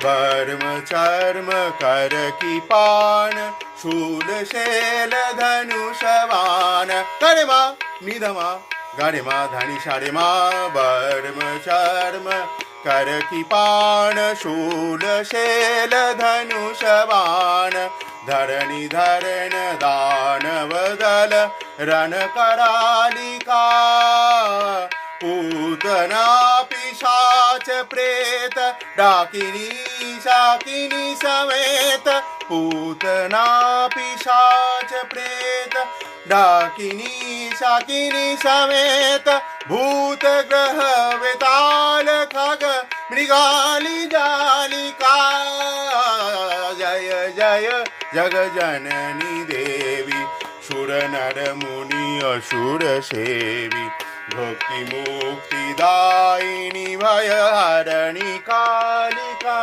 वर्म चर्म कर की पान शूल शैल धनुषवान करे मा निधमा गारे मा धनी सारे मा वर्म चर्म कर की पान शूल शैल धनुषवान धरणी धरण दानव दल रण करालिका पूतना पिशाच प्रेत डाकिनी शाकिनी समेत पूतना पिशाच प्रेत डाकिनी शाकिनी समेत भूत ग्रह वेताल खग मृगाली जालिका जय जय जग जननी देवी सुर नर मुनि असुर सेवी भक्ति मुक्ति दायिनी भय हरणी कालिका।